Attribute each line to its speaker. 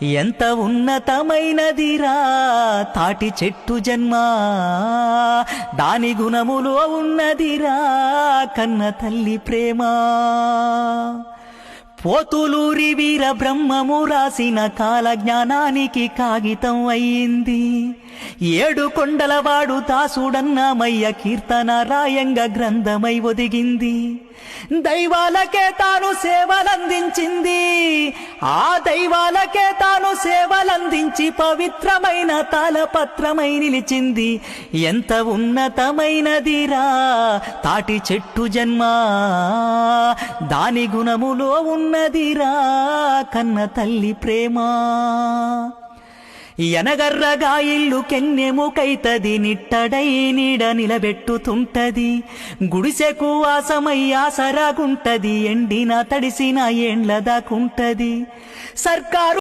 Speaker 1: ఎంత ఉన్నతమైనదిరా తాటి చెట్టు జన్మ, దాని గుణములో ఉన్నదిరా కన్న తల్లి ప్రేమ. పోతులూరి వీర బ్రహ్మము రాసిన కాల జ్ఞానానికి కాగితం అయ్యింది. 7 కొండలవాడు దాసుడన్నమయ్య కీర్తన రాయంగా గ్రంథమై ఒదిగింది. దైవాలకే తాను సేవలందించింది, ఆ దైవాలకే తాను సేవలందించి పవిత్రమైన తాళపత్రమై నిలిచింది. ఎంత ఉన్నతమైనదిరా తాటి చెట్టు జన్మ, దాని గుణములో ఉన్నదిరా కన్న తల్లి ప్రేమ. ఎనగర్రగా ఇల్లు కెన్నెముకైతది, నిట్టడై నీడ నిలబెట్టుతుంటది. గుడిసెకు ఆసమై ఆసరాగుంటది, ఎండిన తడిసిన ఏండ్ల దాకుంటది. సర్కారు